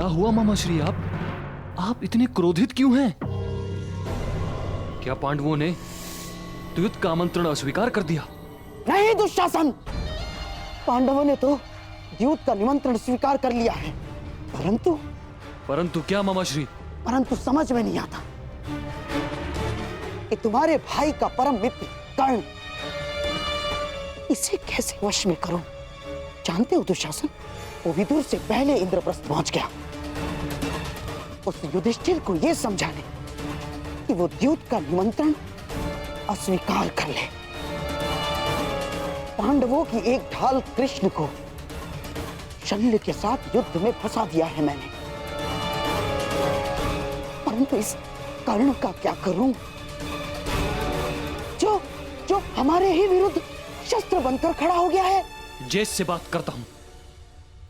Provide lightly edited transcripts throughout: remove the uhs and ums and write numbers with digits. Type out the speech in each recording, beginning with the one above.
हुआ मामा श्री? आप इतने क्रोधित क्यों हैं? क्या पांडवों ने द्यूत का आमंत्रण अस्वीकार कर दिया? नहीं दुशासन, पांडवों ने तो द्यूत का निमंत्रण स्वीकार कर लिया है, परंतु क्या मामा श्री? परंतु समझ में नहीं आता कि तुम्हारे भाई का परम मित्र कर्ण, इसे कैसे वश में करूं? जानते हो दुशासन, वो विदुर से पहले इंद्रप्रस्थ पहुंच गया उस युधिष्ठिर को यह समझाने कि वो द्यूत का निमंत्रण अस्वीकार कर ले। पांडवों की एक ढाल कृष्ण को शल्य के साथ युद्ध में फंसा दिया है मैंने, परंतु इस कर्ण का क्या करूं जो हमारे ही विरुद्ध शस्त्र बनकर खड़ा हो गया है? जेस से बात करता हूं,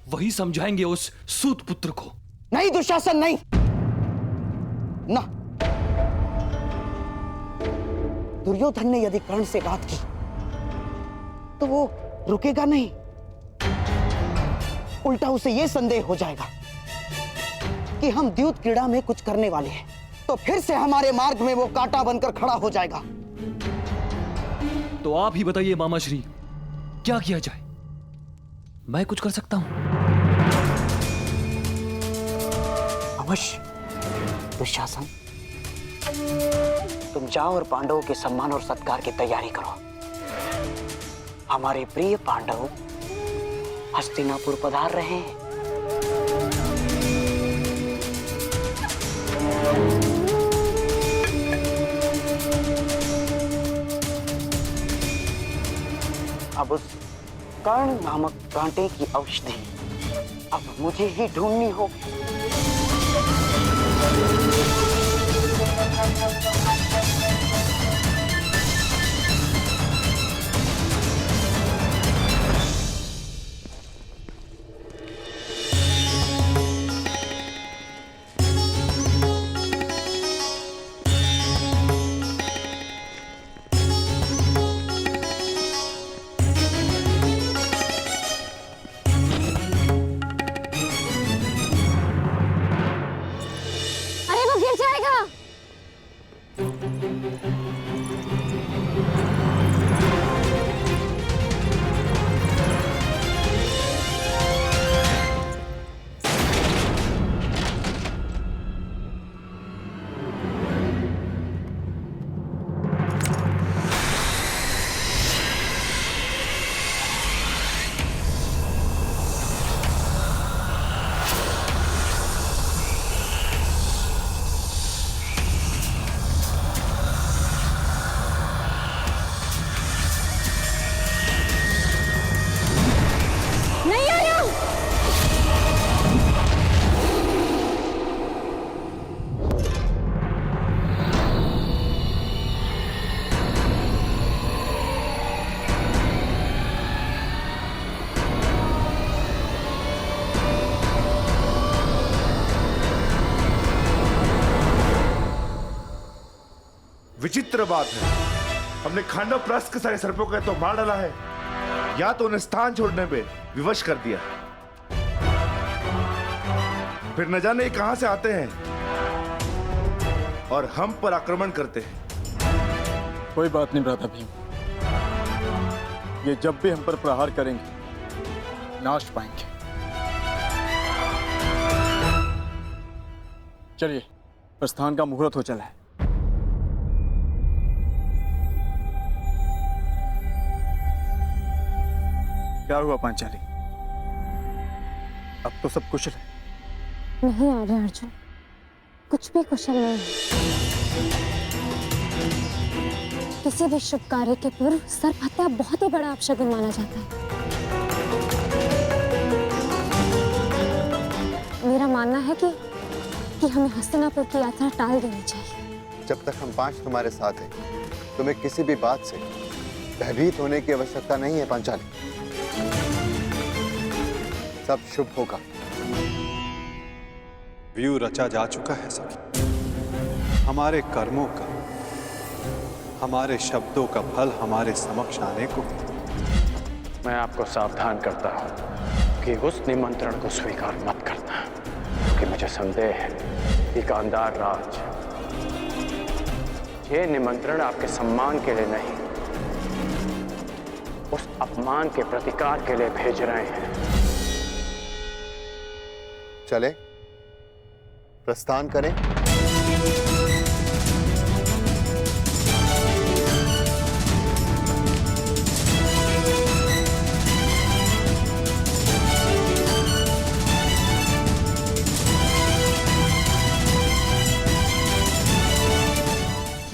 वही समझाएंगे उस सूत पुत्र को। नहीं दुशासन, नहीं ना। दुर्योधन ने यदि कर्ण से बात की तो वो रुकेगा नहीं, उल्टा उसे यह संदेह हो जाएगा कि हम द्यूत क्रीड़ा में कुछ करने वाले हैं, तो फिर से हमारे मार्ग में वो कांटा बनकर खड़ा हो जाएगा। तो आप ही बताइए मामा श्री, क्या किया जाए? मैं कुछ कर सकता हूं? अवश्य दुशासन, तुम जाओ और पांडवों के सम्मान और सत्कार की तैयारी करो। हमारे प्रिय पांडव हस्तिनापुर पधार रहे हैं। अब उस कर्ण नामक कांटे की औषधि अब मुझे ही ढूंढनी होगी। विचित्र बात है, हमने खांडव प्रस्थ के सारे सर्पों को तो मार डाला है, या तो उन्हें स्थान छोड़ने पे विवश कर दिया, फिर न जाने कहां से आते हैं और हम पर आक्रमण करते हैं। कोई बात नहीं भ्राता भीम, ये जब भी हम पर प्रहार करेंगे नाश पाएंगे। चलिए, प्रस्थान का मुहूर्त हो चला है। क्या हुआ पांचाली? अब तो सब कुशल है? नहीं आर्य अर्जुन, कुछ भी कुशल नहीं। किसी भी शुभ कार्य के पूर्व सर्प हत्या बहुत ही बड़ा अपशगुन माना जाता है। मेरा मानना है कि हमें हस्तिनापुर की यात्रा टाल देनी चाहिए। जब तक हम पांच तुम्हारे साथ हैं, तुम्हें किसी भी बात से भयभीत होने की आवश्यकता नहीं है पांचाली। सब शुभ होगा। व्यू रचा जा चुका है सखी। हमारे कर्मों का, हमारे शब्दों का फल हमारे समक्ष आने को। मैं आपको सावधान करता हूं कि उस निमंत्रण को स्वीकार मत करना, क्योंकि मुझे संदेह है कि गांधार राज ये निमंत्रण आपके सम्मान के लिए नहीं, उस अपमान के प्रतिकार के लिए भेज रहे हैं। चले, प्रस्थान करें।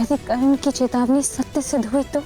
यदि कर्ण की चेतावनी सत्य सिद्ध हुई तो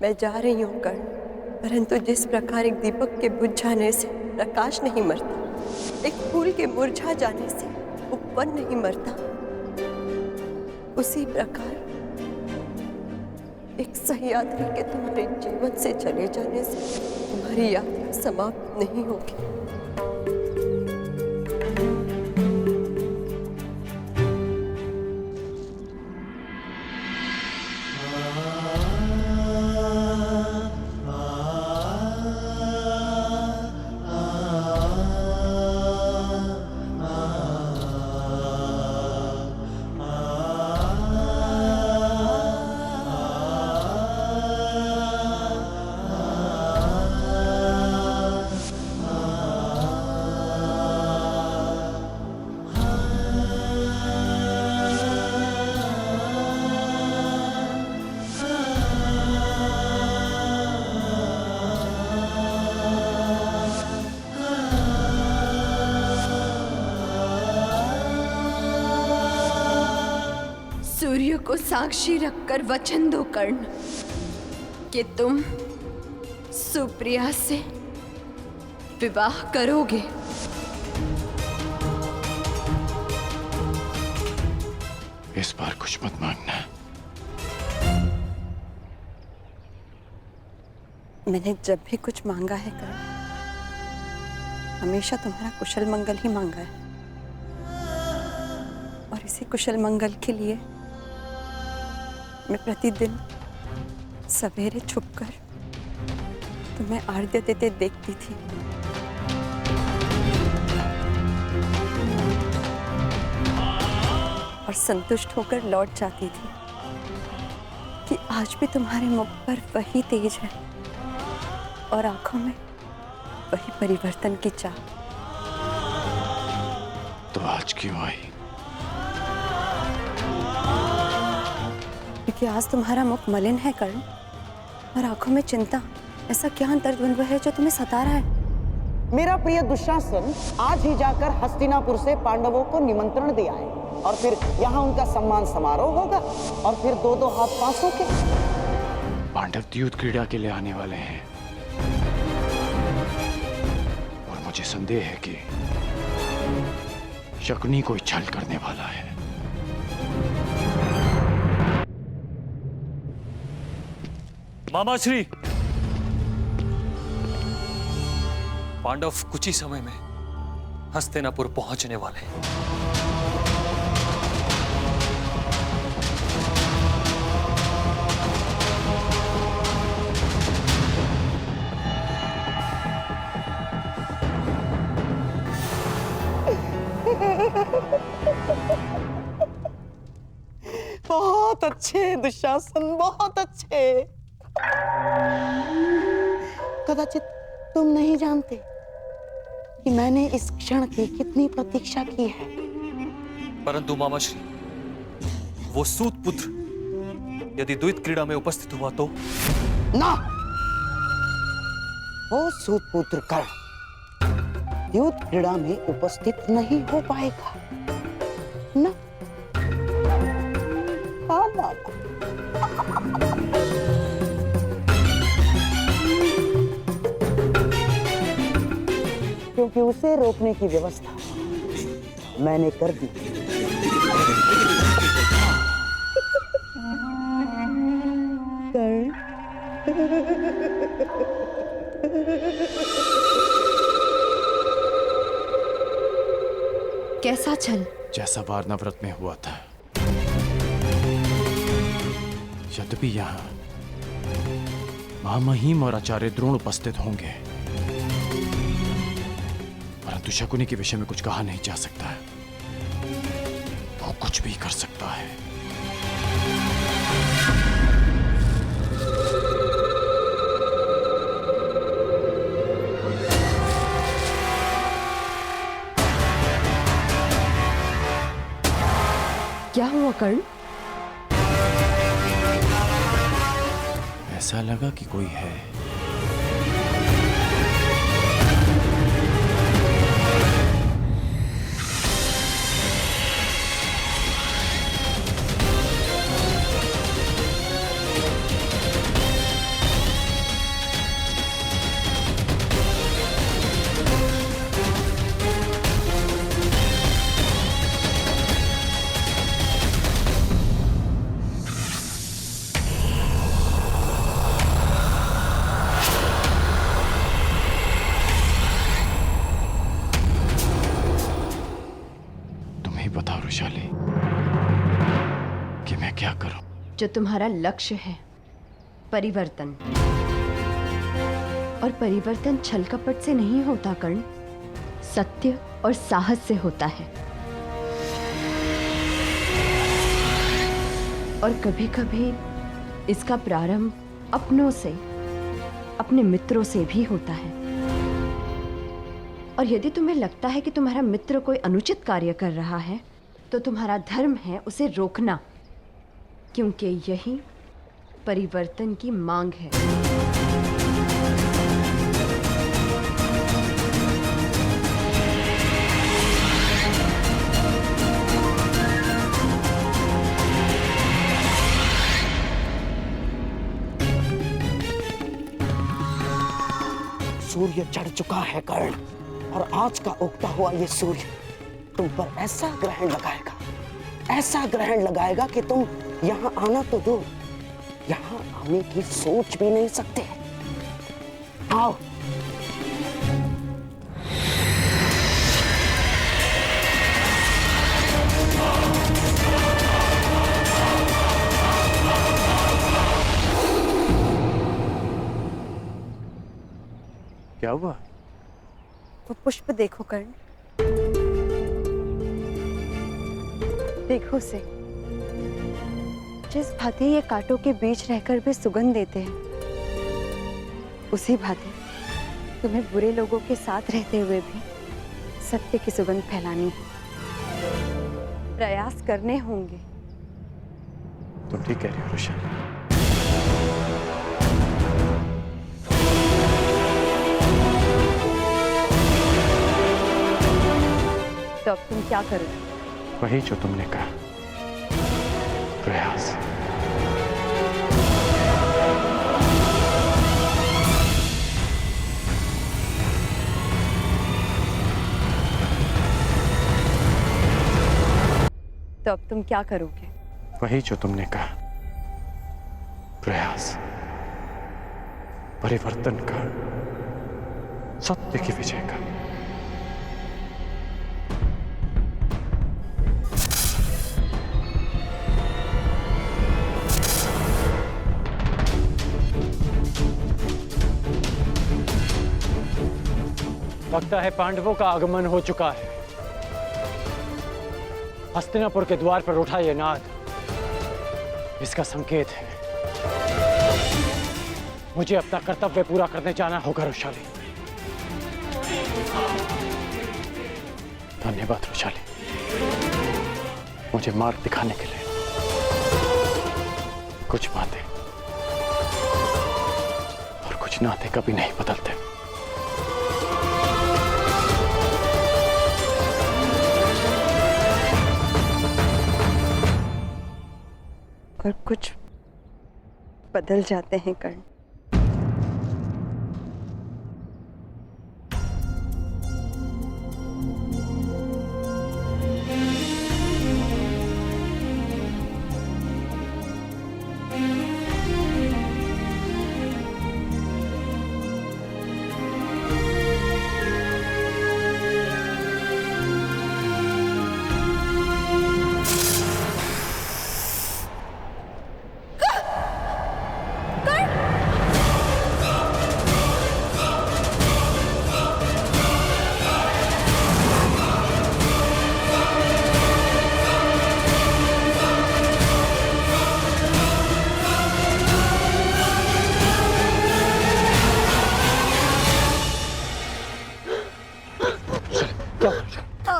मैं जा रही हूँ कर्ण, परंतु जिस प्रकार एक दीपक के बुझ जाने से प्रकाश नहीं मरता, एक फूल के मुरझा जाने से उपवन नहीं मरता, उसी प्रकार एक सहयात्री के तुम्हारे जीवन से चले जाने से तुम्हारी यात्रा समाप्त नहीं होगी। सूर्य को साक्षी रखकर वचन दो कर्ण कि तुम सुप्रिया से विवाह करोगे। इस बार कुछ मत मांगना। मैंने जब भी कुछ मांगा है कर्ण, हमेशा तुम्हारा कुशल मंगल ही मांगा है, और इसी कुशल मंगल के लिए मैं प्रतिदिन सवेरे छुपकर तुम्हें आरती देते देखती थी। और संतुष्ट होकर लौट जाती थी कि आज भी तुम्हारे मुख पर वही तेज है और आंखों में वही परिवर्तन की चाह। तो आज क्यों आई? क्योंकि आज तुम्हारा मुख मलिन है कर्ण, और आंखों में चिंता। ऐसा क्या अंतर्द्वंद्व है जो तुम्हें सता रहा है? मेरा प्रिय दुशासन आज ही जाकर हस्तिनापुर से पांडवों को निमंत्रण दिया है, और फिर यहाँ उनका सम्मान समारोह होगा, और फिर दो दो हाथ पांचों के। पांडव द्यूत क्रीड़ा के लिए आने वाले हैं, और मुझे संदेह है कि शकुनी कोई छल करने वाला है। मामाश्री, पांडव कुछ ही समय में हस्तिनापुर पहुंचने वाले हैं। बहुत अच्छे दुशासन, बहुत अच्छे। कदाचित तुम नहीं जानते कि मैंने इस क्षण की कितनी प्रतीक्षा की है। परंतु मामाश्री, वो सूत पुत्र यदि द्वैत क्रीड़ा में उपस्थित हुआ तो? ना, वो सूतपुत्र कर्ण द्यूत क्रीड़ा में उपस्थित नहीं हो पाएगा ना। ना। क्योंकि उसे रोकने की व्यवस्था मैंने कर दी। कैसा छल? जैसा वारनाव्रत में हुआ था। यद्यपि यहाँ महामहिम और आचार्य द्रोण उपस्थित होंगे, परंतु शकुनी के विषय में कुछ कहा नहीं जा सकता है। वो कुछ भी कर सकता है। क्या हुआ कर्ण? ऐसा लगा कि कोई है। बताओ वृषाली कि मैं क्या करूं? जो तुम्हारा लक्ष्य है, परिवर्तन, और परिवर्तन छल कपट से नहीं होता कर्ण, सत्य और साहस से होता है। और कभी-कभी इसका प्रारंभ अपनों से, अपने मित्रों से भी होता है। और यदि तुम्हें लगता है कि तुम्हारा मित्र कोई अनुचित कार्य कर रहा है, तो तुम्हारा धर्म है उसे रोकना, क्योंकि यही परिवर्तन की मांग है। सूर्य चढ़ चुका है कर्ण, और आज का उगता हुआ ये सूर्य तुम पर ऐसा ग्रहण लगाएगा, ऐसा ग्रहण लगाएगा कि तुम यहाँ आना तो दो, यहाँ आने की सोच भी नहीं सकते। आओ। क्या हुआ? वो पुष्प देखो कर्ण, देखो उसे। जिस भांति ये कांटों के बीच रहकर भी सुगंध देते हैं, उसी भांति तुम्हें बुरे लोगों के साथ रहते हुए भी सत्य की सुगंध फैलानी है। प्रयास करने होंगे। तुम ठीक कह रही हो वृषाली। तो अब तुम क्या करोगे? वही जो तुमने कहा, प्रयास। तो अब तुम क्या करोगे? वही जो तुमने कहा, प्रयास, परिवर्तन का, सत्य की विजय का। लगता है पांडवों का आगमन हो चुका है। हस्तिनापुर के द्वार पर उठा ये नाद इसका संकेत है। मुझे अपना कर्तव्य पूरा करने जाना होगा वृषाली। धन्यवाद वृषाली, मुझे मार्ग दिखाने के लिए। कुछ बातें और कुछ नाते कभी नहीं बदलते। और कुछ बदल जाते हैं कर्ण।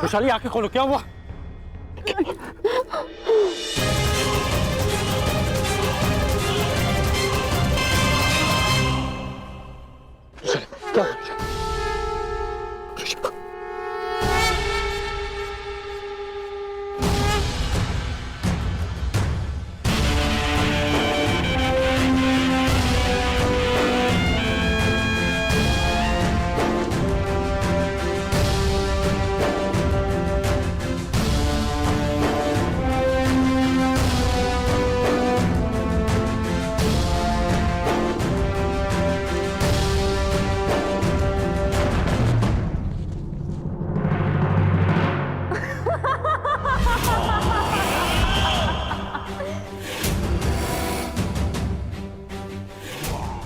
वैशाली आंखें खोलो, क्या हुआ? क्या?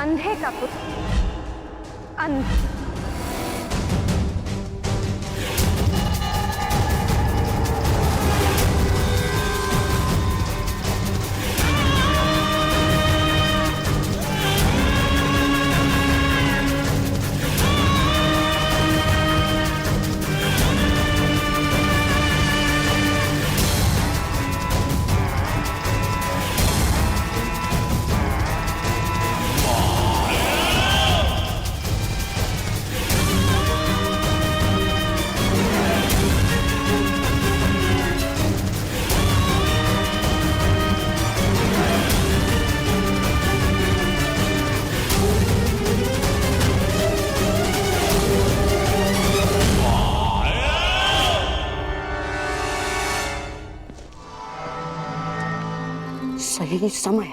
अंधे का पुत्र अंध। सही समय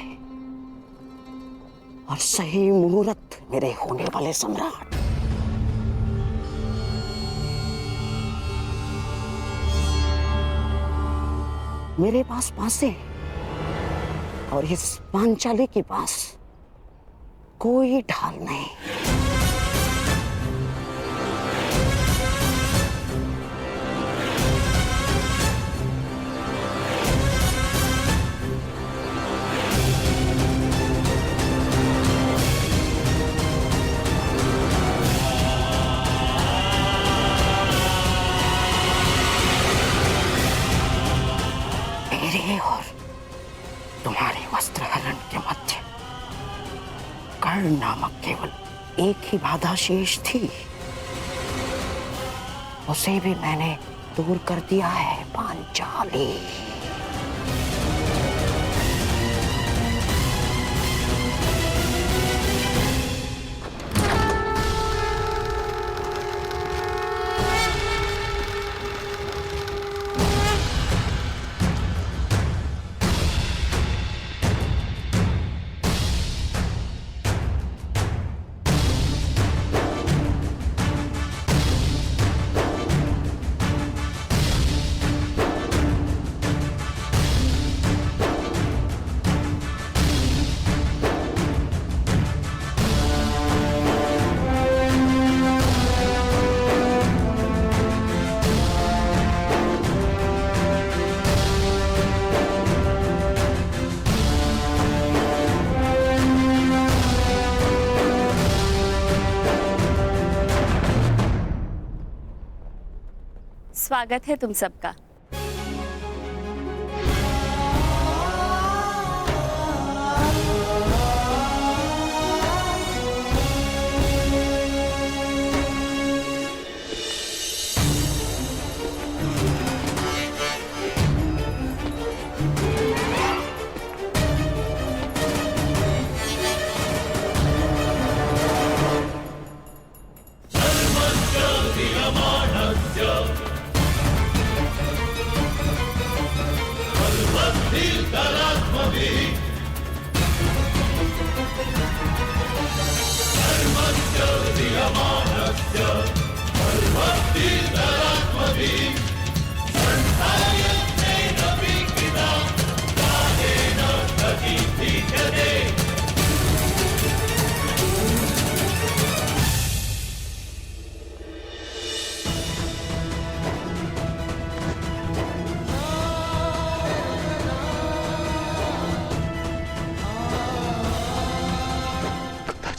और सही मुहूर्त मेरे होने वाले सम्राट। मेरे पास बांसे और इस पांचाली के पास कोई ढाल नहीं। मेरे और तुम्हारे वस्त्र हरण के मध्य कर्ण नामक केवल एक ही बाधा शेष थी, उसे भी मैंने दूर कर दिया है पांचाली। स्वागत है तुम सबका।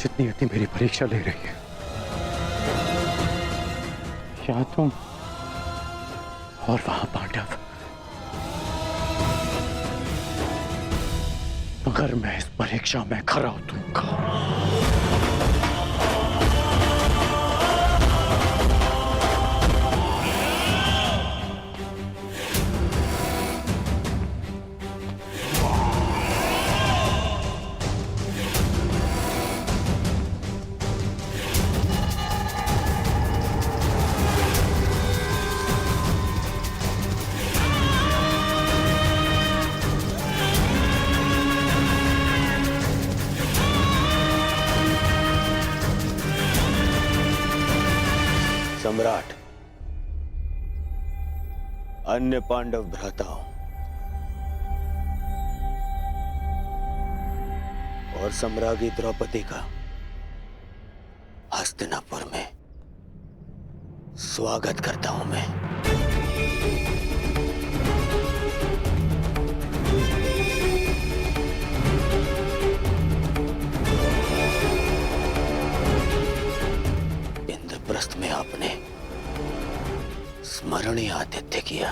जितनी इतनी मेरी परीक्षा ले रही है। या तुम और वहां पांडव, मगर मैं इस परीक्षा में खरा उतरूंगा। सम्राट, अन्य पांडव भ्राताओं और सम्राज्ञी द्रौपदी का हस्तिनापुर में स्वागत करता हूं मैं। इंद्रप्रस्थ में आपने स्मरणीय आतिथ्य किया।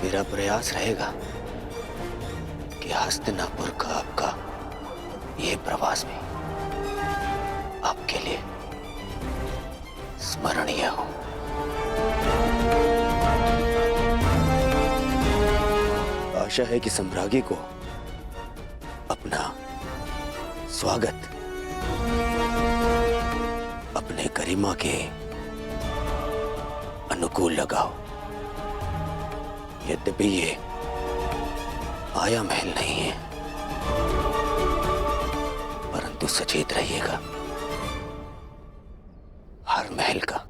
मेरा प्रयास रहेगा कि हस्तिनापुर का आपका यह प्रवास भी आपके लिए स्मरणीय हो। आशा है कि सम्राज्ञी को अपना स्वागत अपने गरिमा के अनुकूल लगाओ। यद्यपि ये आया महल नहीं है, परंतु सचेत रहिएगा, हर महल का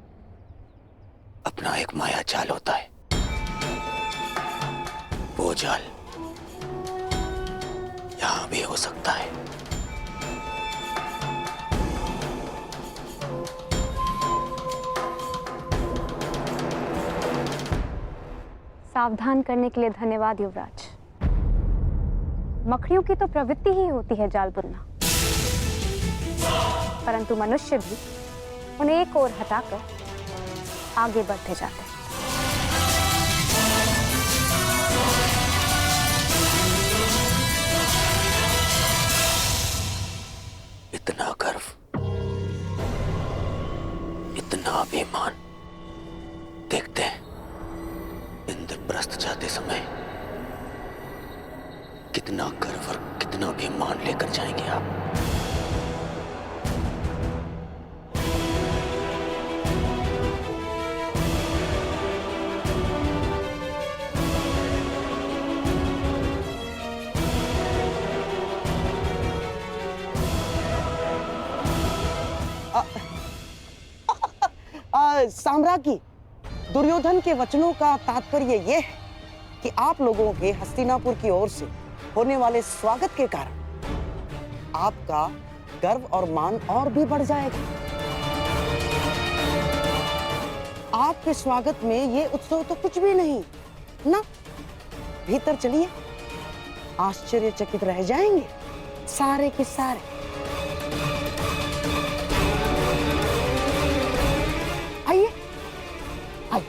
अपना एक माया जाल होता है। वो जाल यहां भी हो सकता है। सावधान करने के लिए धन्यवाद युवराज। मकड़ियों की तो प्रवृत्ति ही होती है जाल बुनना, परंतु मनुष्य भी उन्हें एक ओर हटाकर आगे बढ़ते जाते हैं। इतना गर्व, इतना अभिमान, देखते हैं इंद्रप्रस्थ जाते समय कितना गर्व और कितना अभिमान लेकर जाएंगे आप। साम्राज्ञी, दुर्योधन के वचनों का तात्पर्य यह है कि आप लोगों के हस्तिनापुर की ओर से होने वाले स्वागत के कारण आपका गर्व और मान और भी बढ़ जाएगा। आपके स्वागत में ये उत्सव तो कुछ भी नहीं ना। भीतर चलिए, आश्चर्यचकित रह जाएंगे सारे के सारे। आइए आइए।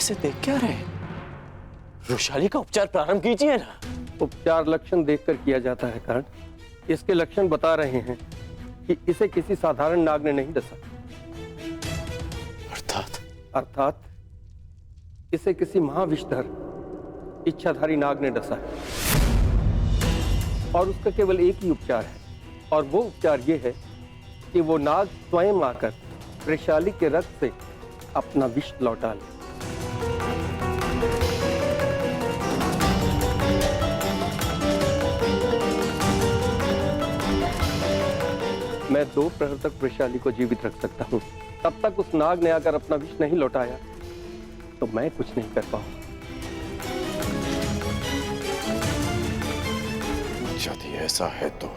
ऐसे देख क्या रहे? वृषाली का उपचार प्रारंभ कीजिए ना। उपचार लक्षण देखकर किया जाता है कर्ण। इसके लक्षण बता रहे हैं कि इसे किसी साधारण नाग ने नहीं डसा। अर्थात इसे किसी महाविषधर इच्छाधारी नाग ने डसा है और उसका केवल एक ही उपचार है, और वो उपचार ये है कि वो नाग स्वयं आकर वृषाली के रक्त से अपना विष लौटा ले। मैं 2 प्रहर तक वृषाली को जीवित रख सकता हूँ। तब तक उस नाग ने अगर अपना विष नहीं लौटाया तो मैं कुछ नहीं कर पाऊंगा। यदि ऐसा है तो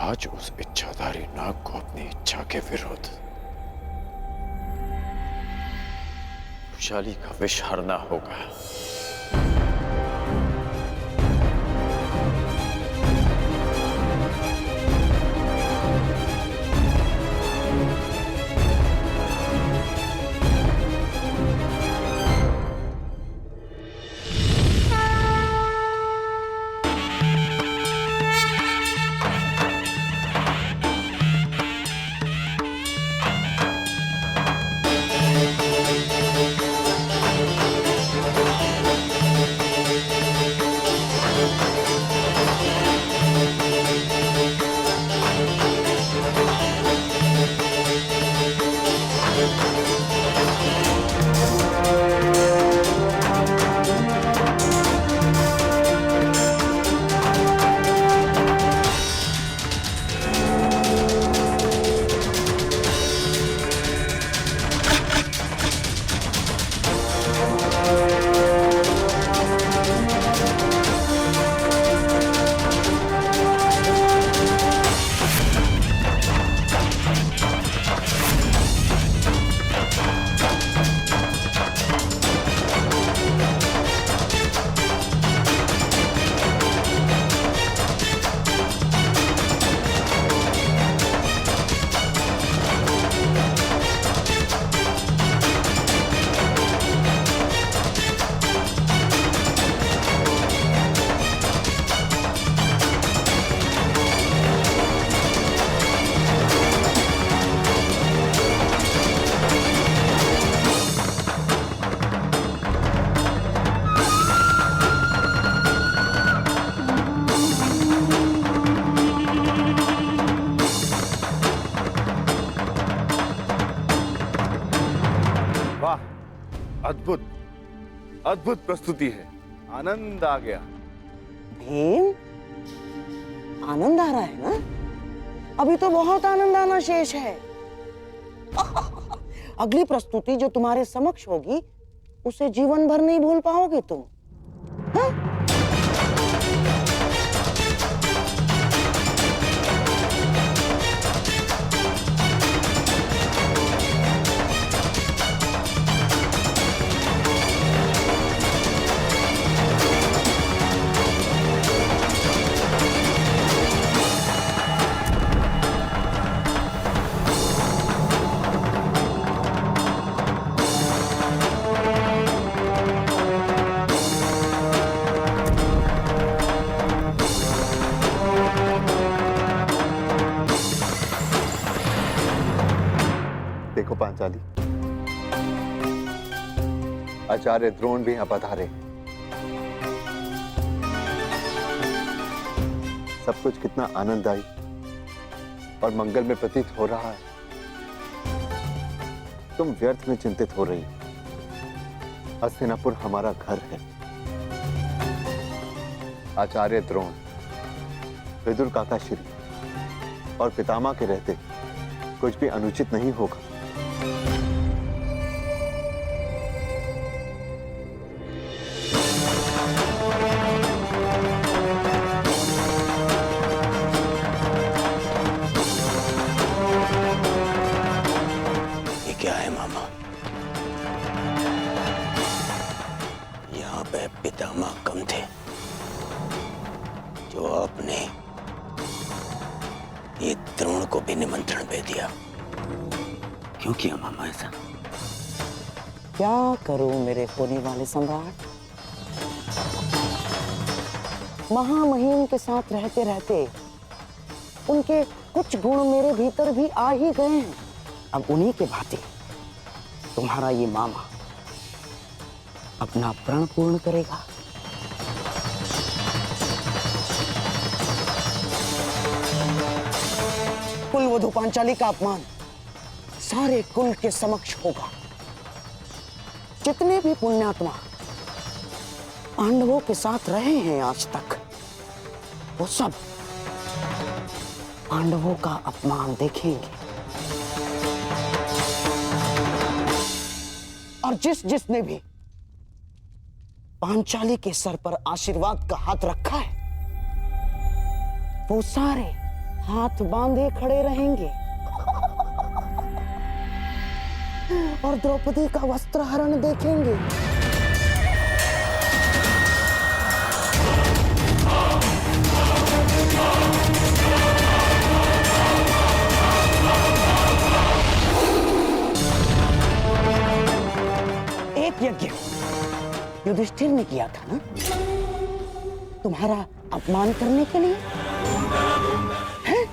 आज उस इच्छाधारी नाग को अपनी इच्छा के विरुद्ध वृषाली का विष हरना होगा। अद्भुत अद्भुत प्रस्तुति है, आनंद आ गया। भीम, आनंद आ रहा है ना? अभी तो बहुत आनंद आना शेष है। अगली प्रस्तुति जो तुम्हारे समक्ष होगी उसे जीवन भर नहीं भूल पाओगे तुम। हाँ? देखो पांचाली, आचार्य द्रोण भी यहाँ पधारे। सब कुछ कितना आनंददायी और मंगल में प्रतीत हो रहा है। तुम व्यर्थ में चिंतित हो रही हो। हस्तिनापुर हमारा घर है। आचार्य द्रोण, विदुर काकाश्री और पितामह के रहते कुछ भी अनुचित नहीं होगा। ये क्या है मामा? यहाँ पे पितामह कम थे जो आपने ये द्रोण को भी निमंत्रण दे दिया। क्यों किया मामा ऐसा? क्या करूं मेरे होने वाले सम्राट? महामहिम के साथ रहते रहते उनके कुछ गुण मेरे भीतर भी आ ही गए हैं। अब उन्हीं के भांति तुम्हारा ये मामा अपना प्रण पूर्ण करेगा। कुलवधु पांचाली का अपमान सारे कुल के समक्ष होगा। जितने भी पुण्यात्मा पांडवों के साथ रहे हैं आज तक, वो सब पांडवों का अपमान देखेंगे। और जिसने भी पांचाली के सर पर आशीर्वाद का हाथ रखा है, वो सारे हाथ बांधे खड़े रहेंगे और द्रौपदी का वस्त्रहरण देखेंगे। एक यज्ञ युधिष्ठिर ने किया था ना, तुम्हारा अपमान करने के लिए है?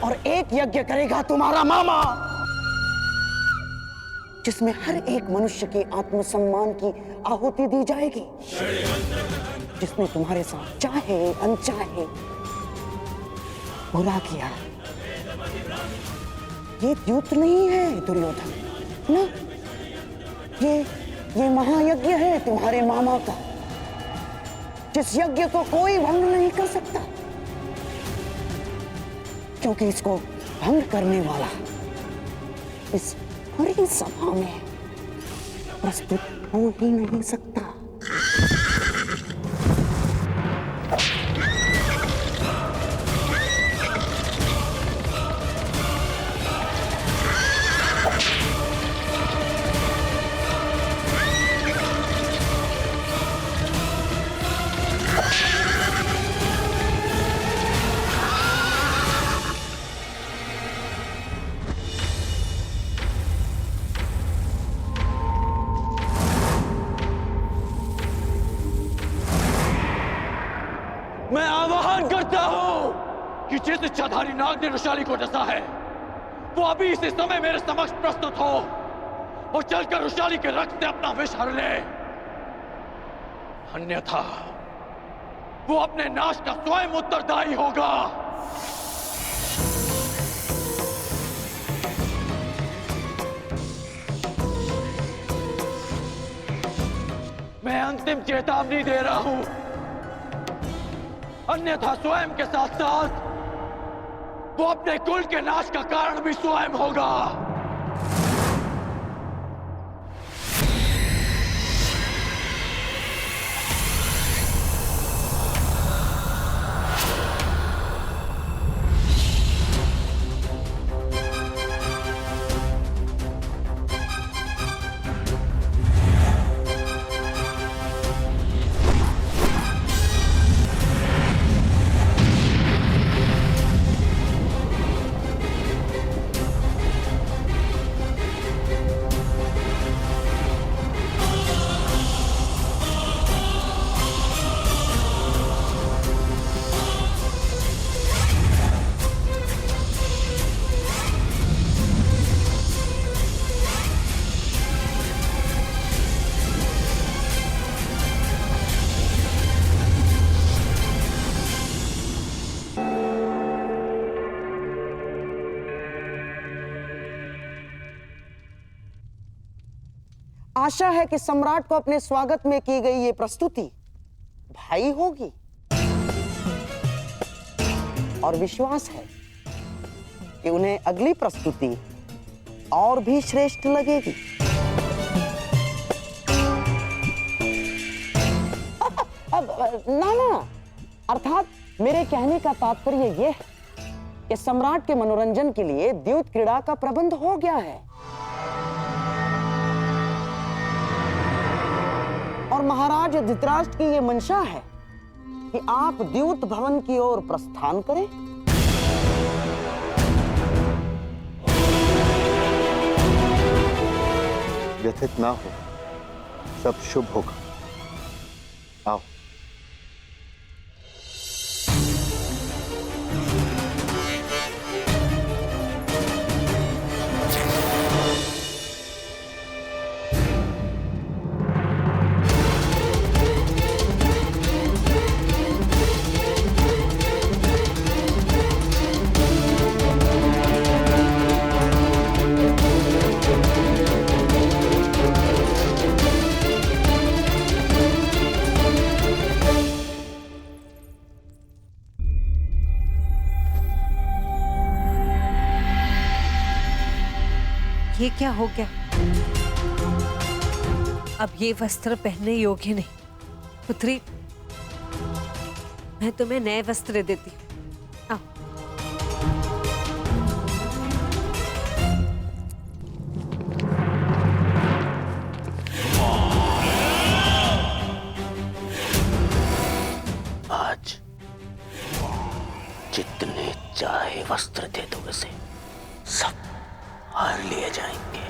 और एक यज्ञ करेगा तुम्हारा मामा, जिसमें हर एक मनुष्य के आत्मसम्मान की आहुति दी जाएगी, जिसने तुम्हारे साथ चाहे अनचाहे बुरा किया। ये द्यूत नहीं है दुर्योधन ना, ये महायज्ञ है तुम्हारे मामा का, जिस यज्ञ को कोई भंग नहीं कर सकता, क्योंकि इसको भंग करने वाला इस पूरी सभा में प्रस्तुत हो ही नहीं सकता। मैं आह्वान करता हूं कि जिस इच्छाधारी नाग ने रुशाली को डसा है, वो अभी इसी समय मेरे समक्ष प्रस्तुत हो और चलकर रुशाली के रक्त से अपना विष हर ले। अन्यथा वो अपने नाश का स्वयं उत्तरदायी होगा। मैं अंतिम चेतावनी दे रहा हूं, अन्यथा स्वयं के साथ साथ वो अपने कुल के नाश का कारण भी स्वयं होगा। आशा है कि सम्राट को अपने स्वागत में की गई ये प्रस्तुति भाई होगी, और विश्वास है कि उन्हें अगली प्रस्तुति और भी श्रेष्ठ लगेगी। अब ना, अर्थात मेरे कहने का तात्पर्य यह है कि सम्राट के मनोरंजन के लिए द्यूत क्रीड़ा का प्रबंध हो गया है और महाराज धृतराष्ट्र की यह मंशा है कि आप द्यूत भवन की ओर प्रस्थान करें। व्यथित ना हो, सब शुभ होगा। आओ। ये क्या हो गया? अब ये वस्त्र पहनने योग्य नहीं। पुत्री, मैं तुम्हें नए वस्त्र देती हूँ। आओ। आज जितने चाहे वस्त्र दे दो, उसे सब हार लिए जाएंगे।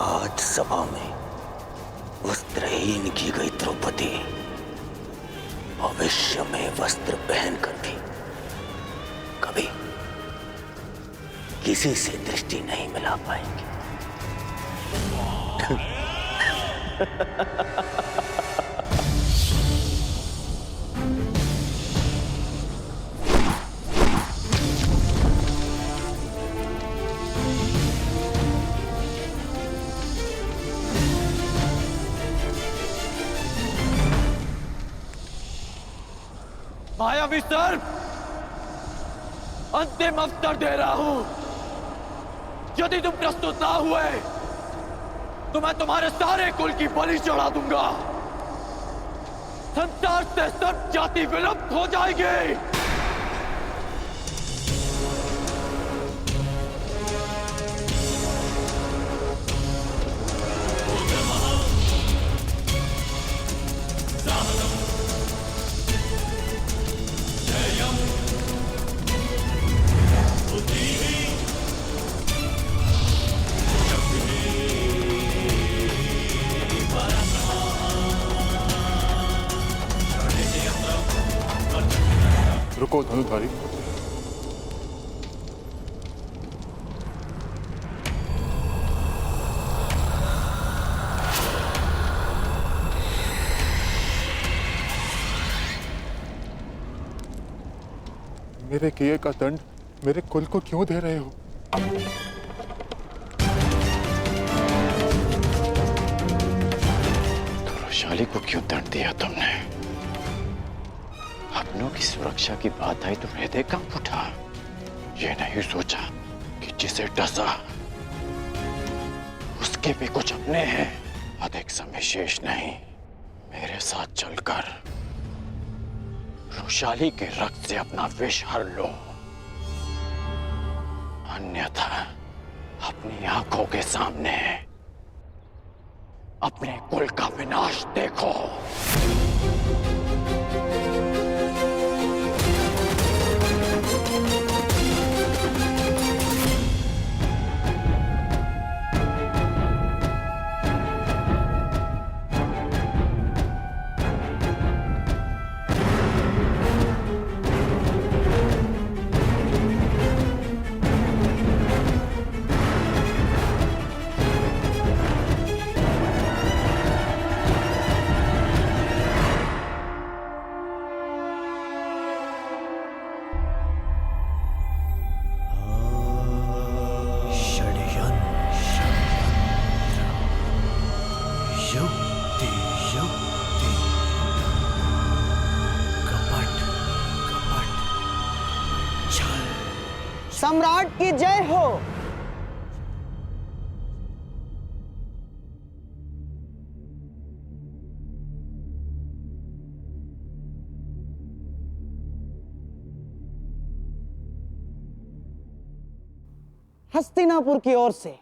आज सभा में वस्त्रहीन की गई द्रौपदी भविष्य में वस्त्र पहनकर भी कभी किसी से दृष्टि नहीं मिला पाएंगे। मायावी सर्प, अंतिम अवसर दे रहा हूं। यदि तुम प्रस्तुत ना हुए तो मैं तुम्हारे सारे कुल की बलि चढ़ा दूंगा। संसार से सर्प जाति विलुप्त हो जाएगी। रुको धनुधारी, मेरे किए का दंड मेरे कुल को क्यों दे रहे हो? वैशाली को क्यों दंड दिया तुमने? अपनों की सुरक्षा की बात आई तो हृदय कांप उठा। ये नहीं सोचा कि जिसे डसा उसके भी कुछ अपने हैं। अधिक समय शेष नहीं, मेरे साथ चलकर वैशाली के रक्त से अपना विष हर लो, अन्यथा अपनी आंखों के सामने अपने कुल का विनाश देखो। सम्राट की जय हो। हस्तिनापुर की ओर से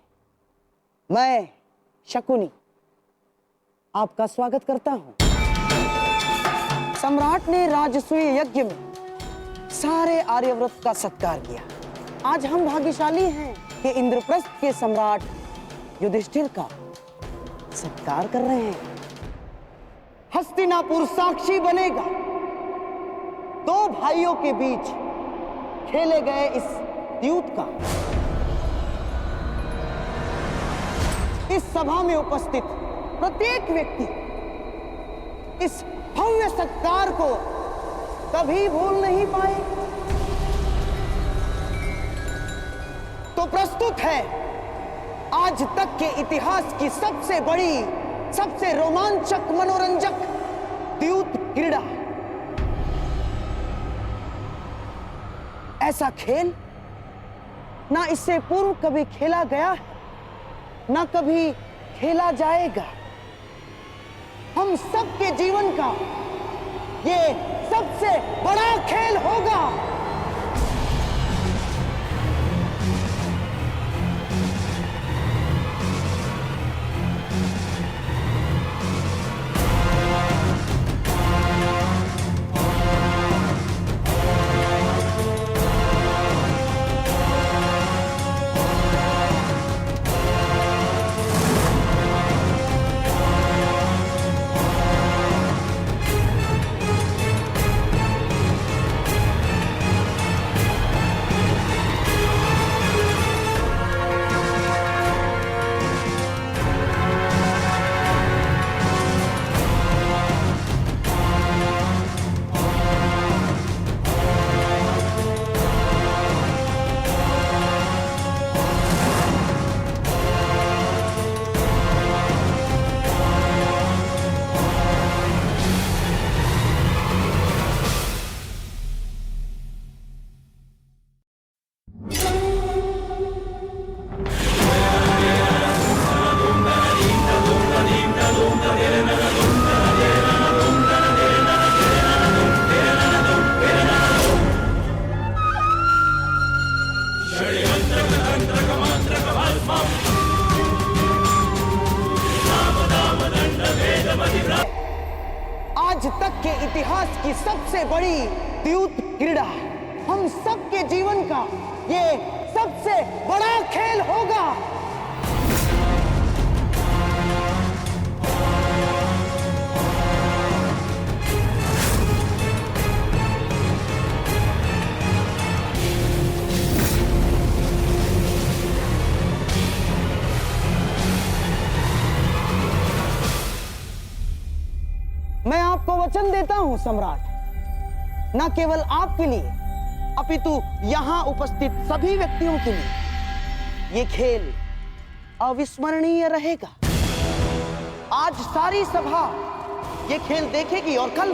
मैं शकुनी आपका स्वागत करता हूं। सम्राट ने राजसूय यज्ञ में सारे आर्यव्रत का सत्कार किया। आज हम भाग्यशाली हैं कि इंद्रप्रस्थ के सम्राट युधिष्ठिर का सत्कार कर रहे हैं। हस्तिनापुर साक्षी बनेगा दो भाइयों के बीच खेले गए इस युद्ध का। इस सभा में उपस्थित प्रत्येक व्यक्ति इस भव्य सत्कार को कभी भूल नहीं पाए। तो प्रस्तुत है आज तक के इतिहास की सबसे बड़ी, सबसे रोमांचक, मनोरंजक द्यूत क्रीड़ा। ऐसा खेल ना इससे पूर्व कभी खेला गया है, ना कभी खेला जाएगा। हम सबके जीवन का ये सबसे बड़ा खेल होगा। आज तक के इतिहास की सबसे बड़ी द्यूत क्रीड़ा, हम सबके जीवन का ये सबसे बड़ा खेल होगा। मैं आपको वचन देता हूं सम्राट, न केवल आपके लिए अपितु यहां उपस्थित सभी व्यक्तियों के लिए ये खेल अविस्मरणीय रहेगा। आज सारी सभा ये खेल देखेगी और कल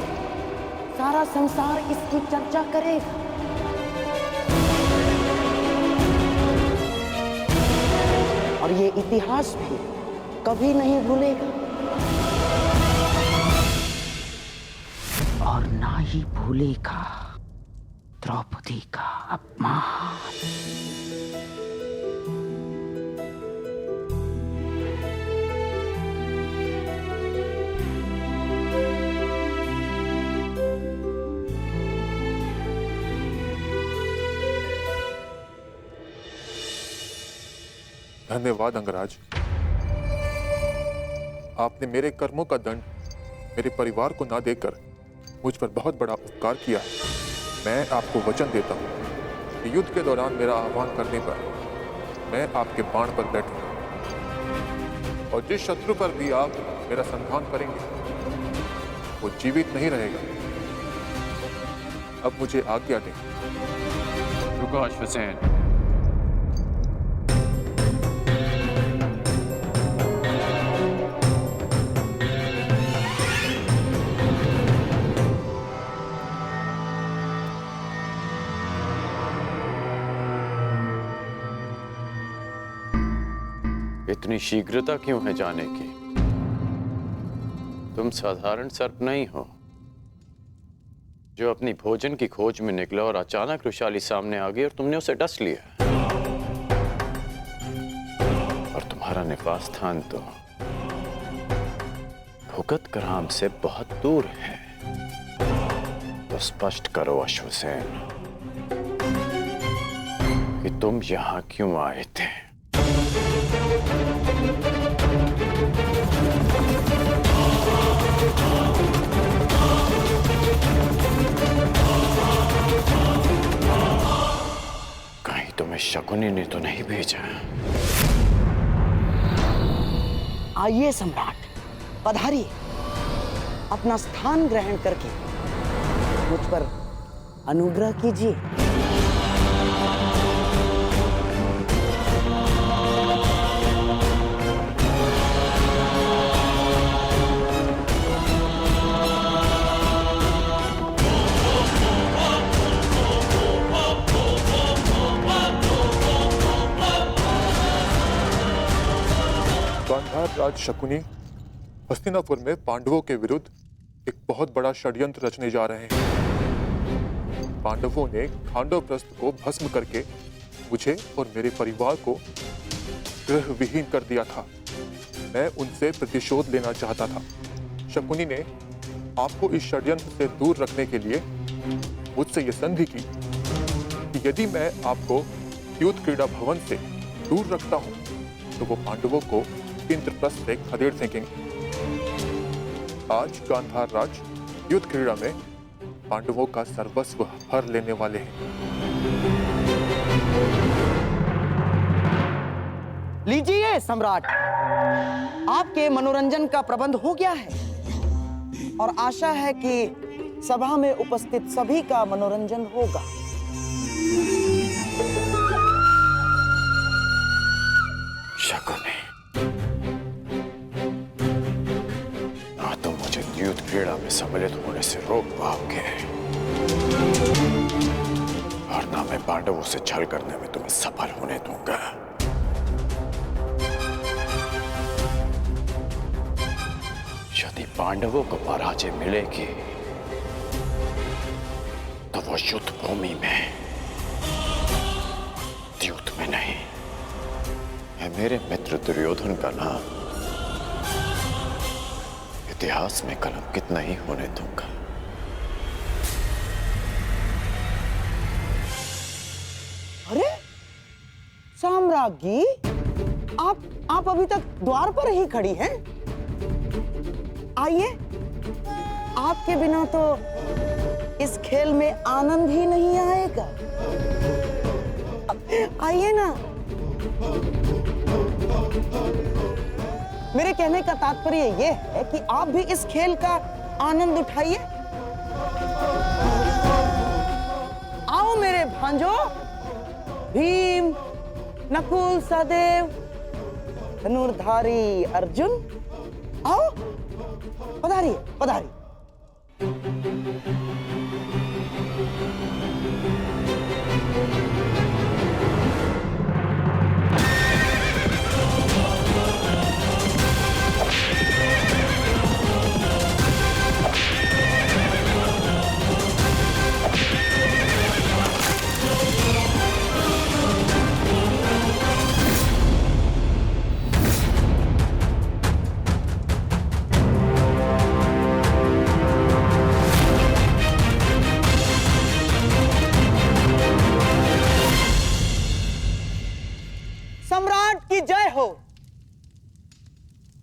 सारा संसार इसकी चर्चा करेगा। और ये इतिहास भी कभी नहीं भूलेगा और ना ही भूलेगा द्रौपदी का अपमान। धन्यवाद अंगराज, आपने मेरे कर्मों का दंड मेरे परिवार को ना देकर मुझ पर बहुत बड़ा उपकार किया है। मैं आपको वचन देता हूँ कि युद्ध के दौरान मेरा आह्वान करने पर मैं आपके बाण पर बैठूंगा और जिस शत्रु पर भी आप मेरा संधान करेंगे वो जीवित नहीं रहेगा। अब मुझे आज्ञा दें। रुको अश्वसेन, इतनी शीघ्रता क्यों है जाने की? तुम साधारण सर्प नहीं हो जो अपनी भोजन की खोज में निकला और अचानक रुशाली सामने आ गई और तुमने उसे डस लिया। और तुम्हारा निवास स्थान तो भुगत ग्राम से बहुत दूर है। तो स्पष्ट करो अश्वसेन, कि तुम यहां क्यों आए थे। कहीं तुम्हें शकुनी ने तो नहीं भेजा? आइए सम्राट, पधारिए। अपना स्थान ग्रहण करके मुझ पर अनुग्रह कीजिए। गांधार राज शकुनी हस्तिनापुर में पांडवों के विरुद्ध एक बहुत बड़ा षड्यंत्र रचने जा रहे हैं। पांडवों ने खांडवप्रस्थ को भस्म करके मुझे और मेरे परिवार को गृह विहीन कर दिया था। मैं उनसे प्रतिशोध लेना चाहता था। शकुनी ने आपको इस षड्यंत्र से दूर रखने के लिए मुझसे यह संधि की कि यदि मैं आपको युद्ध क्रीड़ा भवन से दूर रखता हूं तो वो पांडवों को इंद्रप्रस्थ से खदेड़ फेंकेंगे। आज गांधार राज युद्ध क्रीड़ा में पांडवों का सर्वस्व हर लेने वाले हैं। लीजिए सम्राट, आपके मनोरंजन का प्रबंध हो गया है और आशा है कि सभा में उपस्थित सभी का मनोरंजन होगा। शकुनी, ना तो मुझे युद्ध क्रीड़ा में सम्मिलित होने से रोक पाओगे और ना मैं पांडवों से छल करने में तुम्हें सफल होने दूंगा। यदि पांडवों को पराजय मिलेगी तो वो युद्ध भूमि में, युद्ध में नहीं। मैं मेरे मित्र दुर्योधन का नाम इतिहास में कलंकित नहीं होने दूंगा। अरे साम्राज्ञी, आप अभी तक द्वार पर ही खड़ी हैं। आइए, आपके बिना तो इस खेल में आनंद ही नहीं आएगा। आइए ना। मेरे कहने का तात्पर्य यह है कि आप भी इस खेल का आनंद उठाइए। आओ मेरे भांजो, भीम, नकुल, सहदेव, धनुर्धारी अर्जुन, आओ, पधारिए, पधारिए।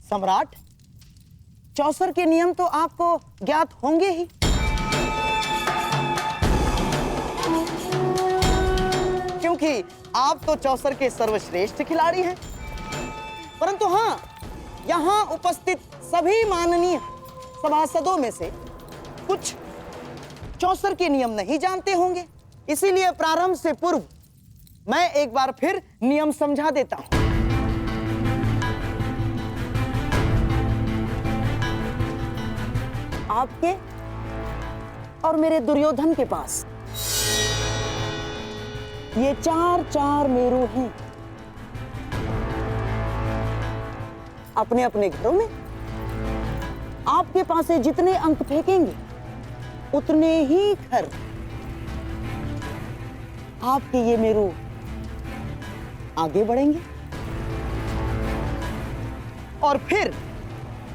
सम्राट, चौसर के नियम तो आपको ज्ञात होंगे ही। क्योंकि आप तो चौसर के सर्वश्रेष्ठ खिलाड़ी हैं। परंतु हां, यहां उपस्थित सभी माननीय सभासदों में से कुछ चौसर के नियम नहीं जानते होंगे। इसीलिए प्रारंभ से पूर्व मैं एक बार फिर नियम समझा देता हूं। आपके और मेरे दुर्योधन के पास ये चार मेरू हैं। अपने अपने घरों में आपके पास से जितने अंक फेंकेंगे उतने ही घर आपके ये मेरू आगे बढ़ेंगे और फिर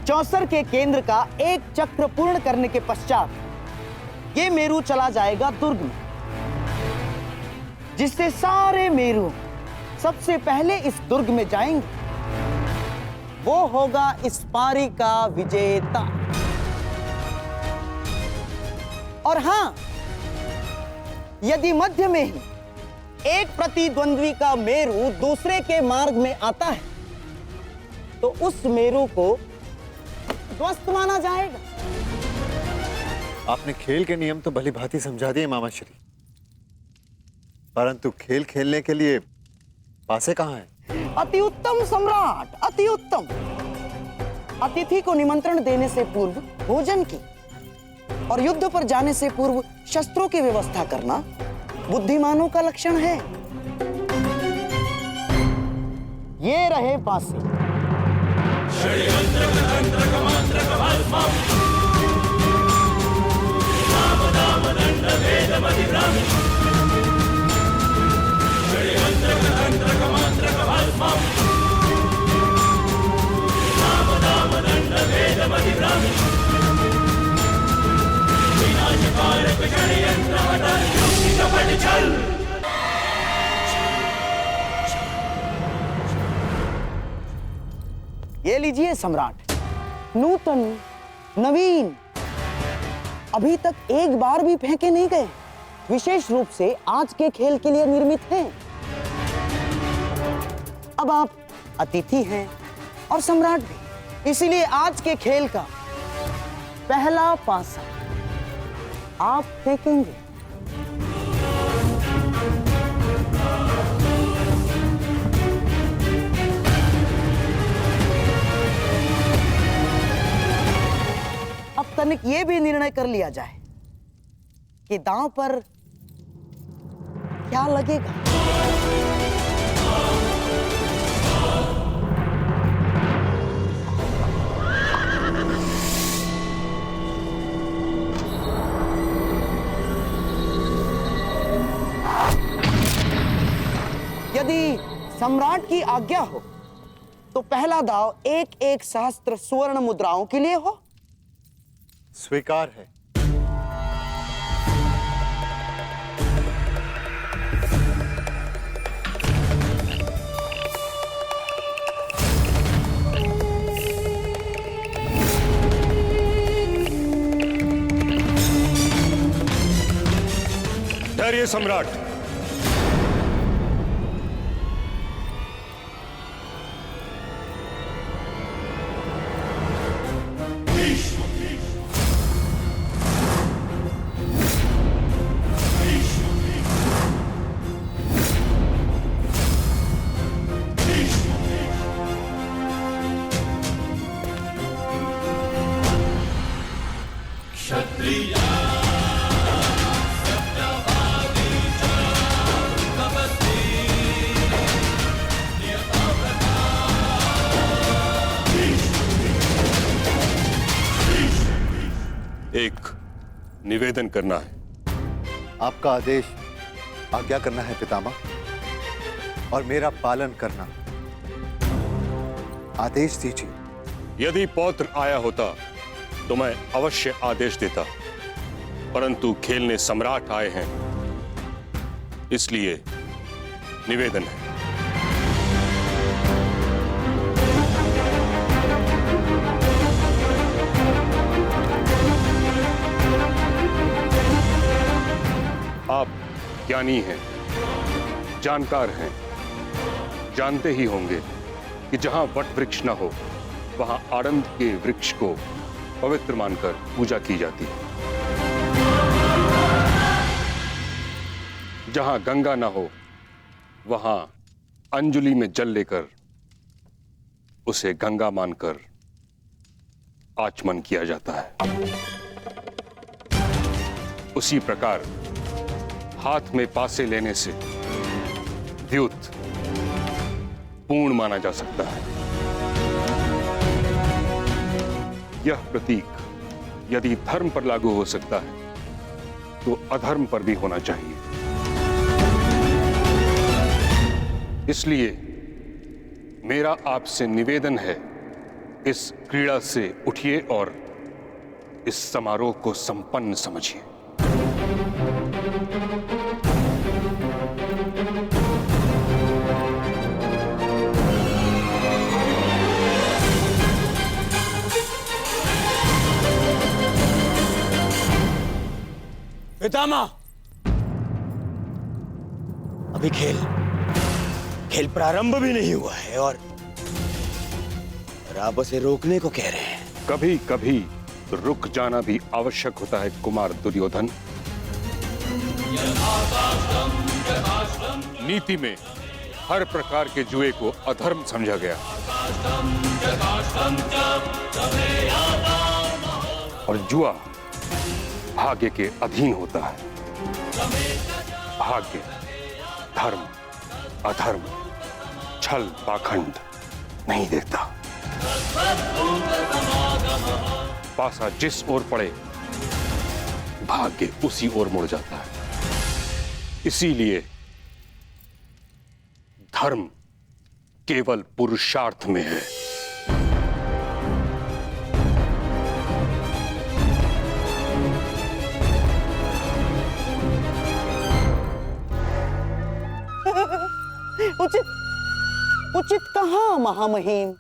चौसर के केंद्र का एक चक्र पूर्ण करने के पश्चात ये मेरू चला जाएगा दुर्ग में। जिससे सारे मेरू सबसे पहले इस दुर्ग में जाएंगे, वो होगा इस पारी का विजेता। और हां, यदि मध्य में ही एक प्रतिद्वंद्वी का मेरू दूसरे के मार्ग में आता है, तो उस मेरू को ध्वस्त माना जाएगा। आपने खेल के नियम तो भली भांति समझा दिए मामा श्री, परंतु खेल खेलने के लिए पासे कहाँ हैं? अति उत्तम सम्राट, अति उत्तम। अतिथि को निमंत्रण देने से पूर्व भोजन की और युद्ध पर जाने से पूर्व शस्त्रों की व्यवस्था करना बुद्धिमानों का लक्षण है। ये रहे पासे। ये लीजिए सम्राट, नूतन, नवीन, अभी तक एक बार भी फेंके नहीं गए, विशेष रूप से आज के खेल के लिए निर्मित हैं। अब आप अतिथि हैं और सम्राट भी, इसीलिए आज के खेल का पहला पासा आप फेंकेंगे। अब तनिक ये भी निर्णय कर लिया जाए कि दांव पर क्या लगेगा। यदि सम्राट की आज्ञा हो तो पहला दाव 1-1 सहस्त्र स्वर्ण मुद्राओं के लिए हो। स्वीकार है। धैर्य सम्राट। एक निवेदन करना है। आपका आदेश आज्ञा करना है पितामह, और मेरा पालन करना। आदेश दीजिए। यदि पौत्र आया होता तो मैं अवश्य आदेश देता, परंतु खेलने सम्राट आए हैं, इसलिए निवेदन है। आप ज्ञानी हैं, जानकार हैं, जानते ही होंगे कि जहां वट वृक्ष न हो वहां आनंद के वृक्ष को पवित्र मानकर पूजा की जाती है। जहां गंगा न हो वहां अंजलि में जल लेकर उसे गंगा मानकर आचमन किया जाता है। उसी प्रकार हाथ में पासे लेने से द्यूत पूर्ण माना जा सकता है। यह प्रतीक यदि धर्म पर लागू हो सकता है तो अधर्म पर भी होना चाहिए। इसलिए मेरा आपसे निवेदन है, इस क्रीड़ा से उठिए और इस समारोह को संपन्न समझिए। पितामह, अभी खेल प्रारंभ भी नहीं हुआ है और आप उसे रोकने को कह रहे हैं। कभी कभी रुक जाना भी आवश्यक होता है कुमार दुर्योधन। नीति में हर प्रकार के जुए को अधर्म समझा गया और जुआ भाग्य के अधीन होता है। भाग्य, धर्म, अधर्म, छल, पाखंड नहीं देखता। पासा जिस ओर पड़े भाग्य उसी ओर मुड़ जाता है। इसीलिए धर्म केवल पुरुषार्थ में है। उचित कहां महामहिम,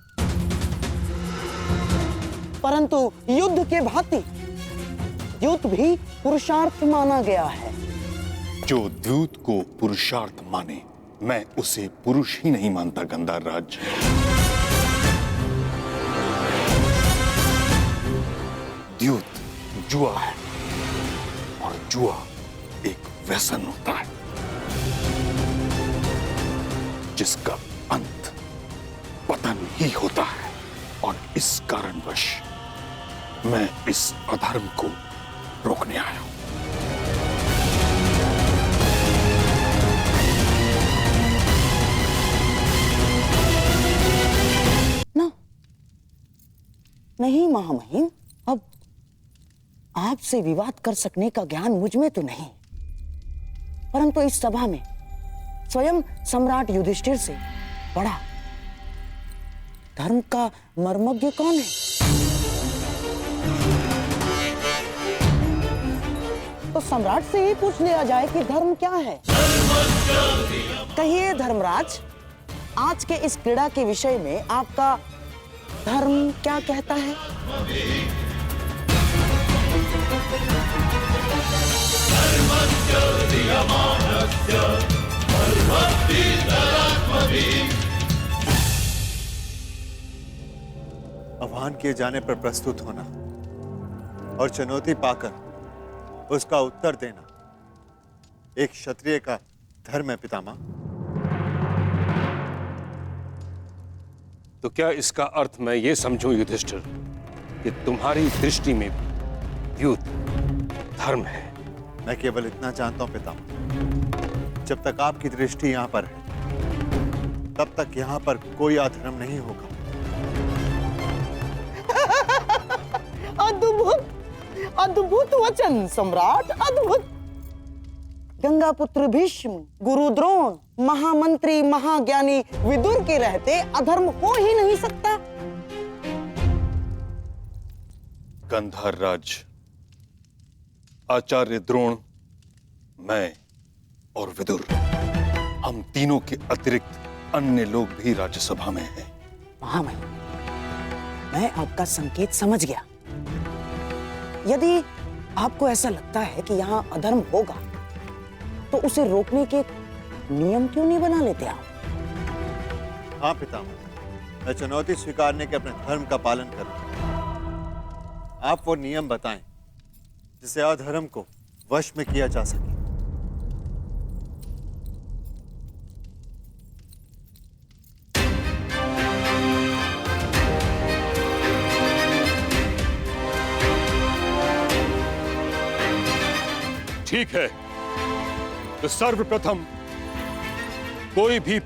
परंतु युद्ध के भांति द्यूत भी पुरुषार्थ माना गया है। जो द्यूत को पुरुषार्थ माने, मैं उसे पुरुष ही नहीं मानता गंधार राज। द्यूत जुआ है और जुआ एक व्यसन होता है जिसका अंत पतन ही होता है। और इस कारणवश मैं इस अधर्म को रोकने आया हूं। नहीं महामहिम, अब आपसे विवाद कर सकने का ज्ञान मुझ में तो नहीं, परंतु इस सभा में स्वयं सम्राट युधिष्ठिर से बड़ा धर्म का मर्मज्ञ कौन है? तो सम्राट से ही पूछ लिया जाए कि धर्म क्या है। कहिए धर्मराज, आज के इस क्रीड़ा के विषय में आपका धर्म क्या कहता है? आह्वान किए जाने पर प्रस्तुत होना और चुनौती पाकर उसका उत्तर देना एक क्षत्रिय का धर्म है पितामह। तो क्या इसका अर्थ मैं ये समझूं युधिष्ठिर कि तुम्हारी दृष्टि में द्यूत धर्म है? मैं केवल इतना जानता हूं पितामह, जब तक आपकी दृष्टि यहां पर है तब तक यहां पर कोई अधर्म नहीं होगा। अद्भुत अद्भुत वचन सम्राट, अद्भुत। गंगा पुत्र भीष्म, गुरु द्रोण, महामंत्री महाज्ञानी विदुर के रहते अधर्म हो ही नहीं सकता। गंधार राज, आचार्य द्रोण, मैं और विदुर, हम तीनों के अतिरिक्त अन्य लोग भी राज्यसभा में हैं। महामहिम, मैं आपका संकेत समझ गया। यदि आपको ऐसा लगता है कि यहाँ अधर्म होगा, तो उसे रोकने के नियम क्यों नहीं बना लेते आप? हाँ पितामह, मैं चुनौती स्वीकारने के अपने धर्म का पालन करूंगा। आप वो नियम बताएं जिसे अधर्म को वश में किया जा सके। ठीक है, तो सर्वप्रथम कोई भी